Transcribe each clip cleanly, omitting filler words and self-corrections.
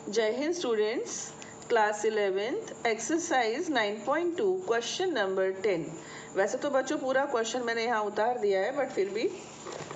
जय Hind students, class 11th exercise 9.2 question number 10। वैसे तो बच्चों पूरा क्वेश्चन मैंने यहाँ उतार दिया है, बट फिर भी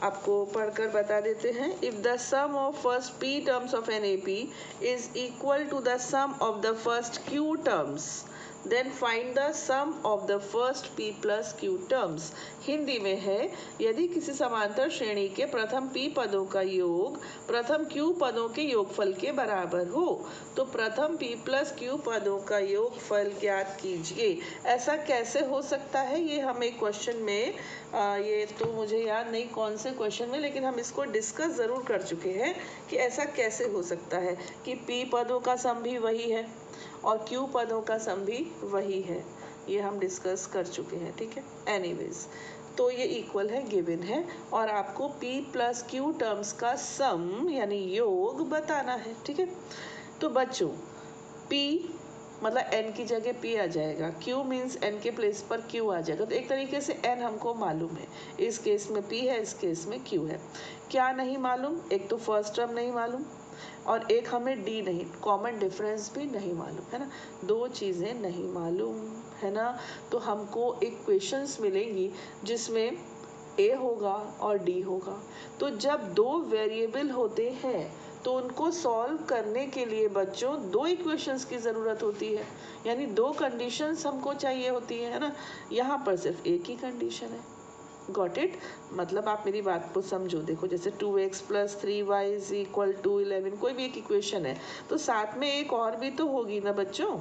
आपको पढ़कर बता देते हैं। If the sum of first P terms of an AP is equal to the sum of the first Q terms, then find the sum of the first P plus Q terms. Hindi में है, यदि किसी समांतर श्रेणी के प्रथम P पदों का योग प्रथम क्यू पदों के योगफल के बराबर हो तो प्रथम पी प्लस क्यू पदों का योगफल ज्ञात कीजिए। ऐसा कैसे हो सकता है, ये हम एक क्वेश्चन में ये तो मुझे याद नहीं कौन से क्वेश्चन में, लेकिन हम इसको डिस्कस ज़रूर कर चुके हैं कि ऐसा कैसे हो सकता है कि पी पदों का सम भी वही है और क्यू पदों का सम भी वही है। ये हम डिस्कस कर चुके हैं, ठीक है। एनीवेज, तो ये इक्वल है, गिवन है, और आपको p प्लस क्यू टर्म्स का सम यानी योग बताना है, ठीक है। तो बच्चों p मतलब n की जगह p आ जाएगा, q मीन्स n के प्लेस पर q आ जाएगा। तो एक तरीके से n हमको मालूम है, इस केस में p है, इस केस में q है। क्या नहीं मालूम? एक तो फर्स्ट टर्म नहीं मालूम और एक हमें d नहीं, कॉमन डिफरेंस भी नहीं मालूम, है ना। दो चीज़ें नहीं मालूम, है ना। तो हमको इक्वेशंस मिलेंगी जिसमें a होगा और d होगा। तो जब दो वेरिएबल होते हैं तो उनको सॉल्व करने के लिए बच्चों दो इक्वेशंस की ज़रूरत होती है, यानी दो कंडीशंस हमको चाहिए होती है ना। यहाँ पर सिर्फ एक ही कंडीशन है। Got it? मतलब आप मेरी बात को समझो। देखो, जैसे 2x plus 3y is equal to 11, कोई भी एक इक्वेशन है तो साथ में एक और भी तो होगी ना बच्चों,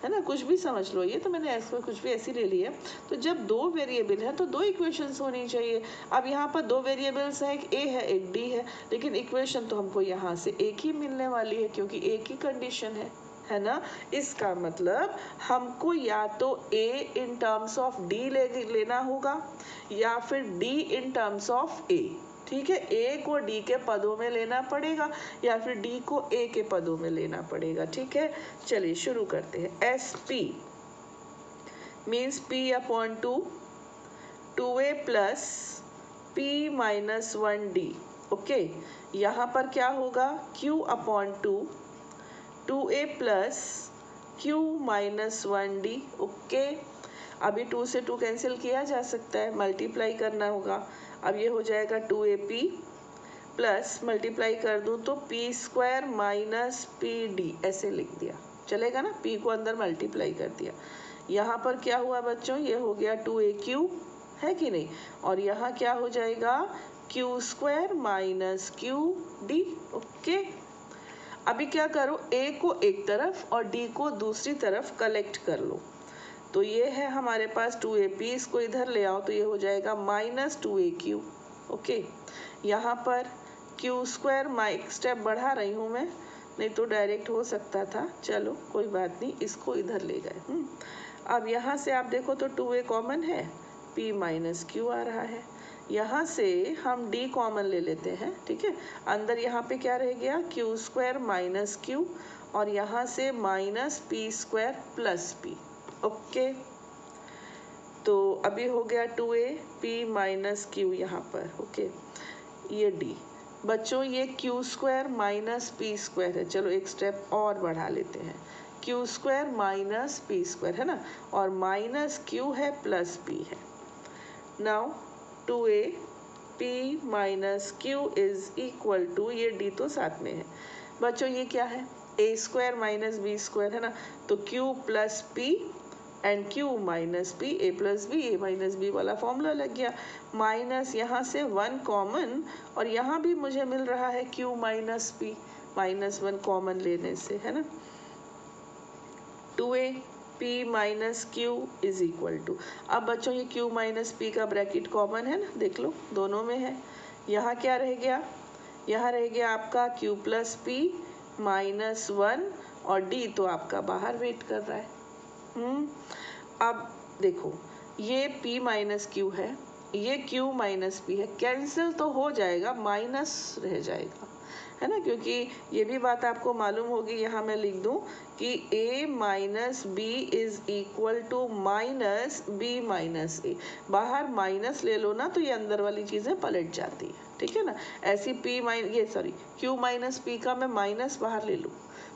है ना। कुछ भी समझ लो, ये तो मैंने ऐसा कुछ भी ऐसी ले लिया। तो जब दो वेरिएबल है तो दो इक्वेशंस होनी चाहिए। अब यहाँ पर दो वेरिएबल्स है, एक a है एक d है, लेकिन इक्वेशन तो हमको यहाँ से एक ही मिलने वाली है क्योंकि एक ही कंडीशन है ना। इसका मतलब हमको या तो a in terms of d लेना होगा या फिर d in terms of a, ठीक है। a को d के पदों में लेना पड़ेगा या फिर d को a के पदों में लेना पड़ेगा, ठीक है। चलिए शुरू करते हैं। S P means p upon 2a plus p minus 1d, okay. यहाँ पर क्या होगा, q upon 2a plus q minus 1d, okay. अभी 2 से 2 कैंसिल किया जा सकता है, मल्टीप्लाई करना होगा। अब ये हो जाएगा 2ap प्लस मल्टीप्लाई कर दूँ तो p स्क्वायर माइनस pd, ऐसे लिख दिया, चलेगा ना। p को अंदर मल्टीप्लाई कर दिया। यहाँ पर क्या हुआ बच्चों, ये हो गया 2aq, है कि नहीं। और यहाँ क्या हो जाएगा, q square minus qd, okay. अभी क्या करो, a को एक तरफ और d को दूसरी तरफ कलेक्ट कर लो। तो ये है हमारे पास 2ap, इसको इधर ले आओ तो ये हो जाएगा माइनस 2aq, ओके। यहाँ पर q स्क्वायर, एक स्टेप बढ़ा रही हूँ मैं, नहीं तो डायरेक्ट हो सकता था, चलो कोई बात नहीं, इसको इधर ले गए। अब यहाँ से आप देखो तो 2a कॉमन है, p माइनस q आ रहा है। यहाँ से हम d कॉमन ले लेते हैं, ठीक है। अंदर यहाँ पे क्या रह गया, q स्क्वायर माइनस q और यहाँ से minus p square plus p, okay. तो अभी हो गया 2a p माइनस q यहाँ पर, ओके। ये d बच्चों, ये q square minus p square है। चलो एक स्टेप और बढ़ा लेते हैं, q square minus p square है ना, और माइनस q है प्लस p है। Now 2a p minus q is equal to, ये d तो साथ में है बच्चों, ये क्या है, a square minus b square है ना। तो q plus p and q minus p, a plus b, a minus b वाला फॉर्मूला लग गया। माइनस यहाँ से 1 कॉमन और यहाँ भी मुझे मिल रहा है q minus p, minus 1 common लेने से, है ना। 2a p minus q is equal to, अब बच्चों ये q माइनस p का ब्रैकेट कॉमन है ना, देख लो दोनों में है। यहाँ क्या रह गया, यहाँ रह गया आपका q प्लस p माइनस 1 और d तो आपका बाहर वेट कर रहा है। अब देखो, ये p माइनस क्यू है, ये q माइनस p है, कैंसिल तो हो जाएगा, माइनस रह जाएगा, है ना। क्योंकि ये भी बात आपको मालूम होगी, यहाँ मैं लिख दूँ कि a minus B is equal to minus b minus a। बाहर माइनस ले लो ना तो ये अंदर वाली चीज़ें पलट जाती है, ठीक है ना। ऐसी Q माइनस P का मैं माइनस बाहर ले लूँ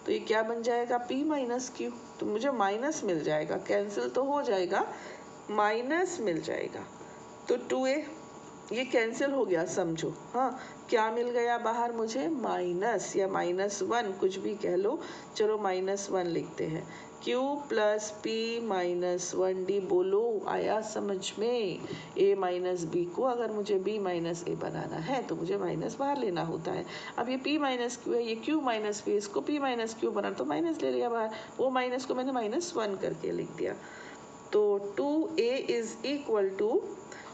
तो ये क्या बन जाएगा, P माइनस Q, तो मुझे माइनस मिल जाएगा, कैंसिल तो हो जाएगा, माइनस मिल जाएगा। तो 2a ये कैंसिल हो गया समझो। हाँ, क्या मिल गया बाहर मुझे, माइनस या -1 कुछ भी कह लो, चलो -1 लिखते हैं। Q plus P minus 1D, बोलो आया समझ में। A माइनस B को अगर मुझे B माइनस A बनाना है तो मुझे माइनस बाहर लेना होता है। अब ये P माइनस Q है, ये Q माइनस P, इसको P माइनस Q बना तो माइनस ले लिया बाहर, वो माइनस को मैंने -1 करके लिख दिया। तो 2a इज इक्वल टू,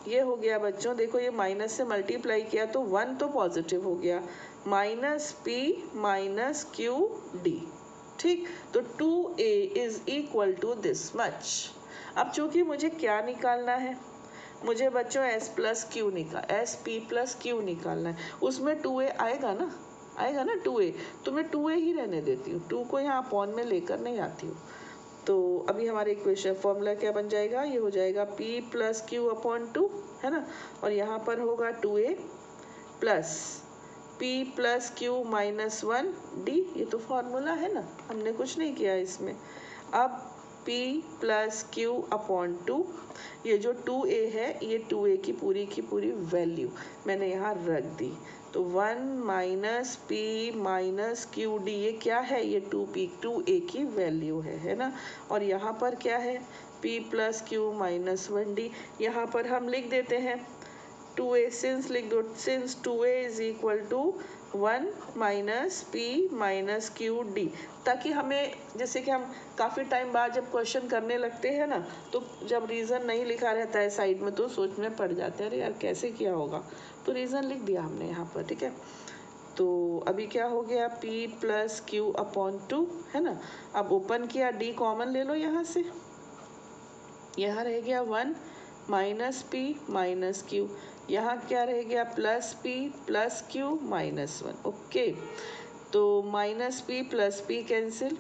ये हो गया बच्चों, देखो ये माइनस से मल्टीप्लाई किया तो 1 तो पॉजिटिव हो गया, -P माइनस QD। ठीक, तो 2a is equal to this much. अब चूंकि मुझे क्या निकालना है, मुझे बच्चों S प्लस P प्लस Q निकालना है। उसमें 2a आएगा ना, 2a, तो मैं 2a ही रहने देती हूँ, 2 को यहाँ अपॉन में लेकर नहीं आती हूँ। तो अभी हमारे इक्वेशन फॉर्मूला क्या बन जाएगा, ये हो जाएगा P प्लस Q अपॉन 2, है ना, और यहाँ पर होगा 2a plus P plus Q minus 1D, ये तो फॉर्मूला है ना, हमने कुछ नहीं किया इसमें। अब P प्लस Q अपॉन 2, ये जो 2a है ये 2a की पूरी वैल्यू मैंने यहाँ रख दी। तो 1 माइनस P माइनस QD, ये क्या है, ये 2a की वैल्यू है ना। और यहाँ पर क्या है, P plus Q minus 1D, यहाँ पर हम लिख देते हैं 2a, सिंस लिख दो, since 2a is equal to 1 minus P minus QD, ताकि हमें, जैसे कि हम काफ़ी टाइम बाद जब क्वेश्चन करने लगते हैं ना, तो जब रीज़न नहीं लिखा रहता है साइड में तो सोच में पड़ जाते हैं, अरे यार कैसे किया होगा, तो रीज़न लिख दिया हमने यहाँ पर, ठीक है। तो अभी क्या हो गया, P प्लस Q अपॉन 2, है ना। अब ओपन किया, D कॉमन ले लो यहाँ से, यहाँ रह गया 1 माइनस P माइनस Q, यहाँ क्या रह गया, plus P plus Q minus 1, okay. तो minus P cancel,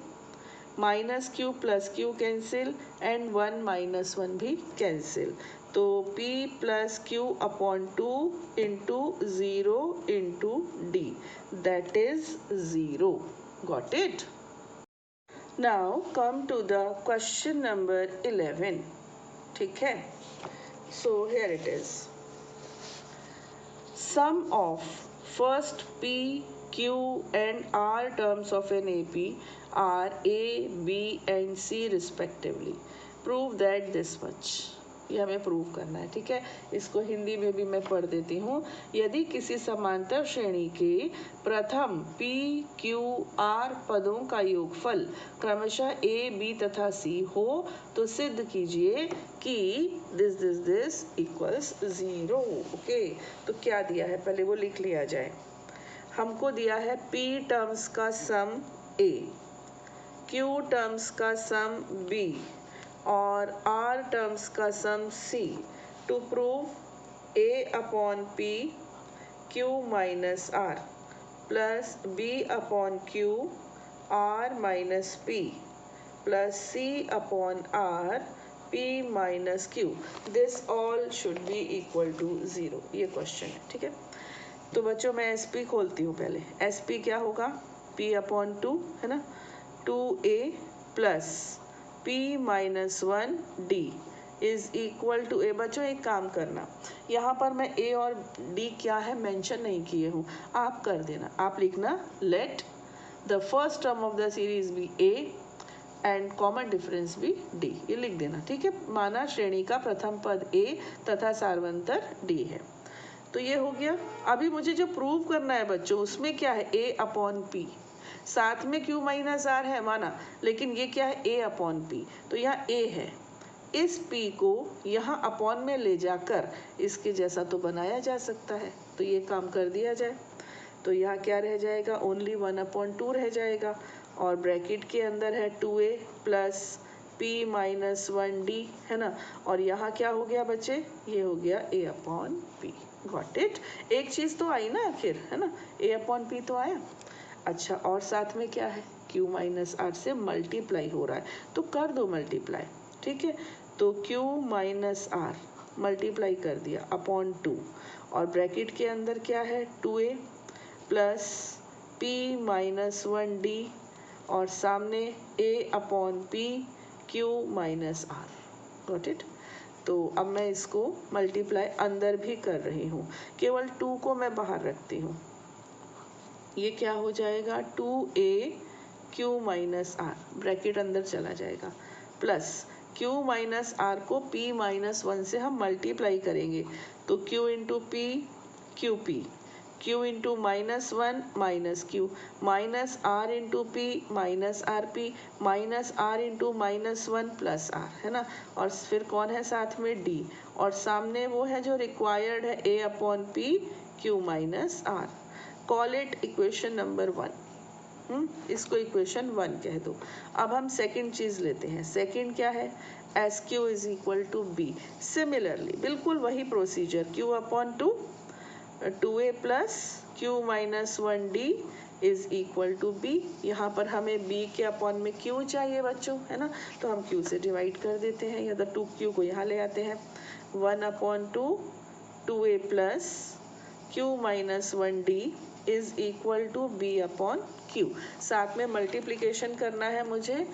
minus Q plus Q cancel, and 1 minus 1 भी कैंसिल। तो P plus Q upon 2 into 0 into D, that is 0। Got it. Now come to the question number 11, ठीक है। So here it is, sum of first P, Q and R terms of an AP are A, B and C respectively. Prove that this much. ये हमें prove करना है, ठीक है। इसको हिंदी में भी मैं पढ़ देती हूँ। यदि किसी समांतर श्रेणी के प्रथम P, Q, R पदों का योगफल क्रमशः A, B तथा C हो तो सिद्ध कीजिए कि दिस इक्वल्स 0। ओके, तो क्या दिया है पहले वो लिख लिया जाए। हमको दिया है P टर्म्स का सम A, Q टर्म्स का सम B और R टर्म्स का sum C to prove A upon P Q minus R plus B upon Q R minus P plus C upon R P minus Q, this all should be equal to 0। ये question है, ठीक है। तो बच्चों मैं SP खोलती हूँ पहले। SP क्या होगा, P अपॉन 2, है ना, 2A plus P minus 1D is equal to A। बच्चों एक काम करना, यहाँ पर मैं A और D क्या है मेंशन नहीं किए हूँ, आप कर देना, आप लिखना let the first term of the series be A and common difference भी D, ये लिख देना, ठीक है। माना श्रेणी का प्रथम पद A तथा सार्वंतर D है। तो ये हो गया। अभी मुझे जो प्रूव करना है बच्चों, उसमें क्या है, A अपॉन P, साथ में Q माइनस R है माना, लेकिन ये क्या है, A अपॉन P, तो यहाँ A है। इस P को यहाँ अपॉन में ले जाकर इसके जैसा तो बनाया जा सकता है, तो ये काम कर दिया जाए। तो यहाँ क्या रह जाएगा, ओनली 1/2 रह जाएगा, और ब्रैकेट के अंदर है 2A plus P minus 1D, है ना। और यहाँ क्या हो गया बच्चे, ये हो गया A upon P। Got it. एक चीज़ तो आई ना आखिर, है ना, A अपॉन P तो आया। अच्छा, और साथ में क्या है, Q माइनस R से मल्टीप्लाई हो रहा है, तो कर दो मल्टीप्लाई, ठीक है। तो Q माइनस R मल्टीप्लाई कर दिया अपॉन 2 और ब्रैकेट के अंदर क्या है 2a plus p minus 1d और सामने a upon p q minus r। Got it. तो अब मैं इसको मल्टीप्लाई अंदर भी कर रही हूँ, केवल 2 को मैं बाहर रखती हूँ। ये क्या हो जाएगा 2a q minus r, bracket अंदर चला जाएगा, प्लस q माइनस r को p माइनस 1 से हम मल्टीप्लाई करेंगे तो q into P Q P, q into minus 1 minus q minus r into P minus R P minus r into minus 1 plus r, है ना। और फिर कौन है साथ में d और सामने वो है जो रिक्वायर्ड है a upon P q minus r। Call it equation number 1। इसको इक्वेशन 1 कह दो। अब हम सेकंड चीज लेते हैं। सेकंड क्या है S Q is equal to B. Similarly बिल्कुल वही procedure, Q upon 2 2a plus Q minus 1d is equal to B. यहाँ पर हमें b के अपॉन में q चाहिए बच्चों, है ना, तो हम q से डिवाइड कर देते हैं या तो 2q को यहाँ ले आते हैं। 1 upon 2 2a plus q minus 1d is equal to B upon Q. साथ में मल्टीप्लिकेशन करना है मुझे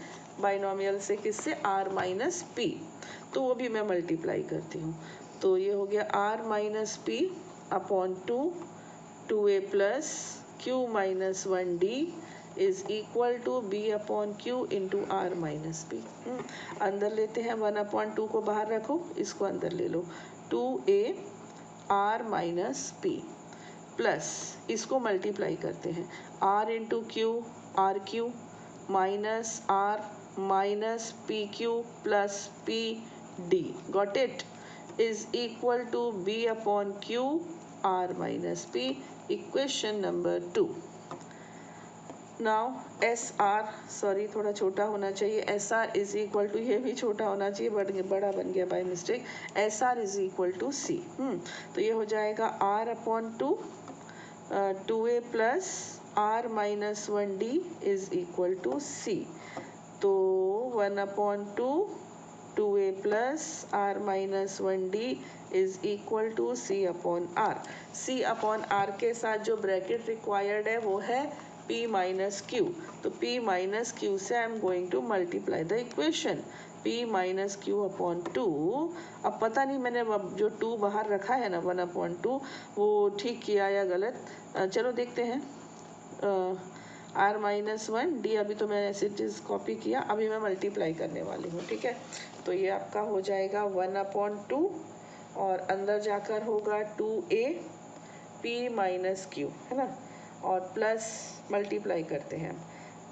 बाइनोमियल से, किससे r माइनस पी, तो वो भी मैं मल्टीप्लाई करती हूँ। तो ये हो गया r minus P upon 2 2a plus q minus 1d is equal to B upon Q into R minus P. अंदर लेते हैं 1 अपॉन 2 को बाहर रखो, इसको अंदर ले लो 2a r minus P plus इसको मल्टीप्लाई करते हैं r into Q R Q minus r minus P Q plus P D, got it, is equal to b upon Q r minus p। Equation number 2। Now S R, sorry थोड़ा छोटा होना चाहिए, S R is equal to, ये भी छोटा होना चाहिए बड़ा बन गया by mistake, S R is equal to सी। तो ये हो जाएगा r upon 2 2a plus r minus 1d is equal to c। तो 1 upon 2 2a plus r minus 1d is equal to c upon r। c upon r के साथ जो bracket required है वो है p माइनस q, तो p minus q से I am going to multiply the equation p minus Q upon 2। अब पता नहीं मैंने जो 2 बाहर रखा है ना 1 अपॉन 2 वो ठीक किया या गलत, चलो देखते हैं। r माइनस 1d अभी तो मैंने ऐसे चीज कॉपी किया, अभी मैं मल्टीप्लाई करने वाली हूँ, ठीक है। तो ये आपका हो जाएगा 1 अपॉन 2 और अंदर जाकर होगा 2a p माइनस क्यू, है ना, और प्लस मल्टीप्लाई करते हैं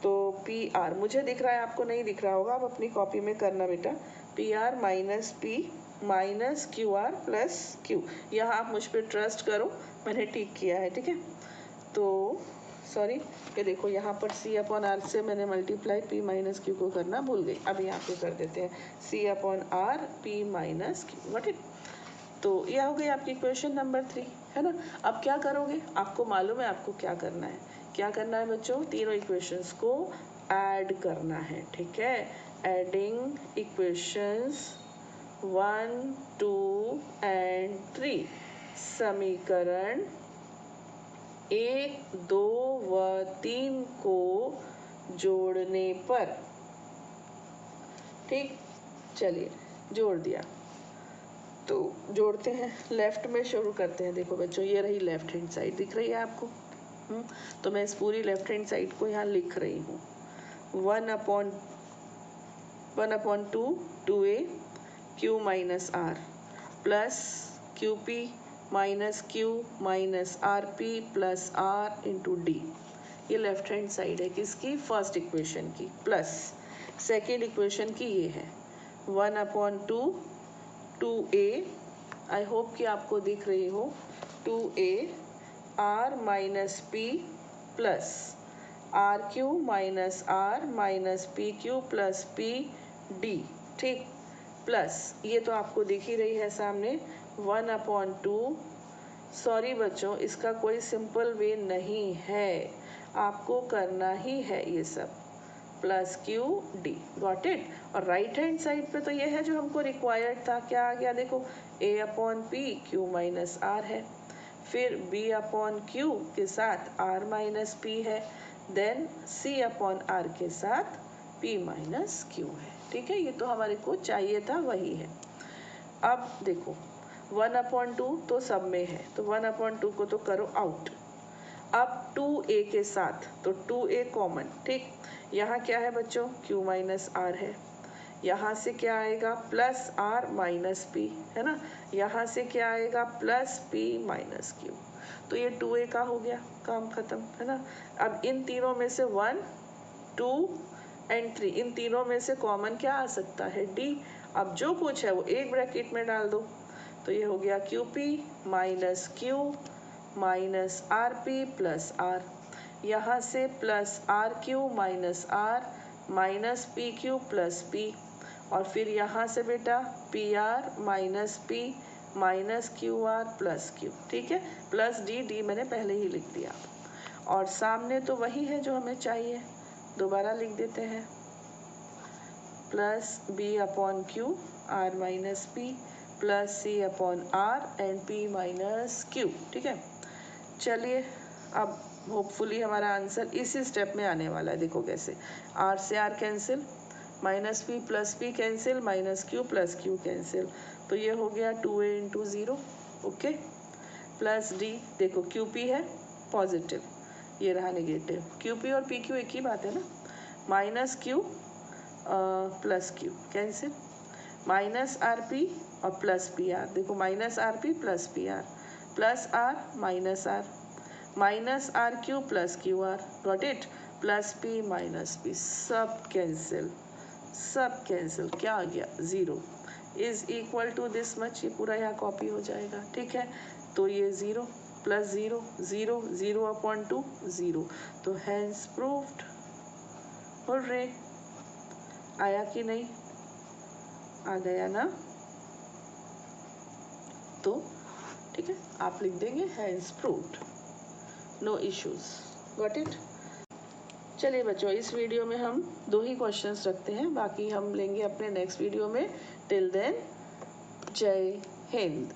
तो पी आर, मुझे दिख रहा है आपको नहीं दिख रहा होगा, आप अपनी कॉपी में करना बेटा, P R minus P minus Q R plus Q. यहाँ आप मुझ पर ट्रस्ट करो, मैंने ठीक किया है, ठीक है। तो सॉरी, ये देखो यहाँ पर सी अपॉन आर से मैंने मल्टीप्लाई पी माइनस क्यू को करना भूल गई, अभी यहाँ पे कर देते हैं C upon R P minus Q, what it. तो ये हो गई आपकी क्वेश्चन नंबर 3, है ना। अब क्या करोगे, आपको मालूम है आपको क्या करना है, क्या करना है बच्चों, तीनों इक्वेशंस को ऐड करना है, ठीक है। एडिंग इक्वेशंस 1 2 एंड 3, समीकरण 1 2 व 3 को जोड़ने पर, ठीक, चलिए जोड़ दिया। तो जोड़ते हैं, लेफ्ट में शुरू करते हैं। देखो बच्चों ये रही लेफ्ट हैंड साइड, दिख रही है आपको, तो मैं इस पूरी लेफ्ट हैंड साइड को यहाँ लिख रही हूँ 1 upon 2 2a q minus r plus Q P minus Q minus R P plus r into D. ये लेफ्ट हैंड साइड है किसकी, फर्स्ट इक्वेशन की, प्लस सेकेंड इक्वेशन की ये है 1 अपॉन 2a, आई होप कि आपको दिख रही हो, 2a r minus P plus R Q minus R minus P Q plus P D, ठीक, प्लस ये तो आपको दिख ही रही है सामने 1 अपॉन 2, सॉरी बच्चों इसका कोई सिंपल वे नहीं है, आपको करना ही है ये सब, plus Q D, got it. और राइट हैंड साइड पे तो ये है जो हमको रिक्वायर्ड था, क्या आ गया देखो, A upon P Q minus R है, फिर बी अपॉन क्यू के साथ आर माइनस पी है, देन सी अपॉन आर के साथ पी माइनस क्यू है। ठीक है, ये तो हमारे को चाहिए था, वही है। अब देखो 1/2 तो सब में है, तो 1/2 को तो करो आउट। अब 2a के साथ, तो 2a कॉमन, ठीक। यहाँ क्या है बच्चों, q माइनस आर है, यहाँ से क्या आएगा प्लस आर माइनस पी, है ना, यहाँ से क्या आएगा प्लस p माइनस q। तो ये 2a का हो गया, काम खत्म, है ना। अब इन तीनों में से 1, 2 एंड 3, इन तीनों में से कॉमन क्या आ सकता है, d। अब जो कुछ है वो एक ब्रैकेट में डाल दो, तो ये हो गया qp minus q minus R P plus R, यहाँ से plus R Q minus R minus P Q plus P, और फिर यहाँ से बेटा P R minus P minus Q R plus Q, ठीक है, प्लस डी, डी मैंने पहले ही लिख दिया। और सामने तो वही है जो हमें चाहिए, दोबारा लिख देते हैं, plus B upon Q R minus P plus C upon R and P minus Q, ठीक है। चलिए अब होपफुली हमारा आंसर इसी स्टेप में आने वाला है, देखो कैसे, आर से R cancel, minus P plus P cancel, minus Q plus Q cancel, तो ये हो गया 2a into 0, okay, plus D, देखो क्यू पी है पॉजिटिव, ये रहा नेगेटिव, क्यू पी और पी क्यू एक ही बात है ना, minus Q plus Q cancel, minus R P और प्लस पी आर, देखो minus R P plus P R, plus R minus R Q plus Q R, got it, plus P minus P, सब cancel, सब cancel, क्या आ गया 0 is equal to this much, ये पूरा यहाँ कॉपी हो जाएगा, ठीक है। तो ये 0 प्लस 0 0 0 अपॉन 2 0, तो हैंस प्रूव्ड। हुर्रे, आया कि नहीं, आ गया ना, तो ठीक है आप लिख देंगे hence proved, no issues, got it. चलिए बच्चों, इस वीडियो में हम 2 ही क्वेश्चंस रखते हैं, बाकी हम लेंगे अपने नेक्स्ट वीडियो में। टिल देन, जय हिंद।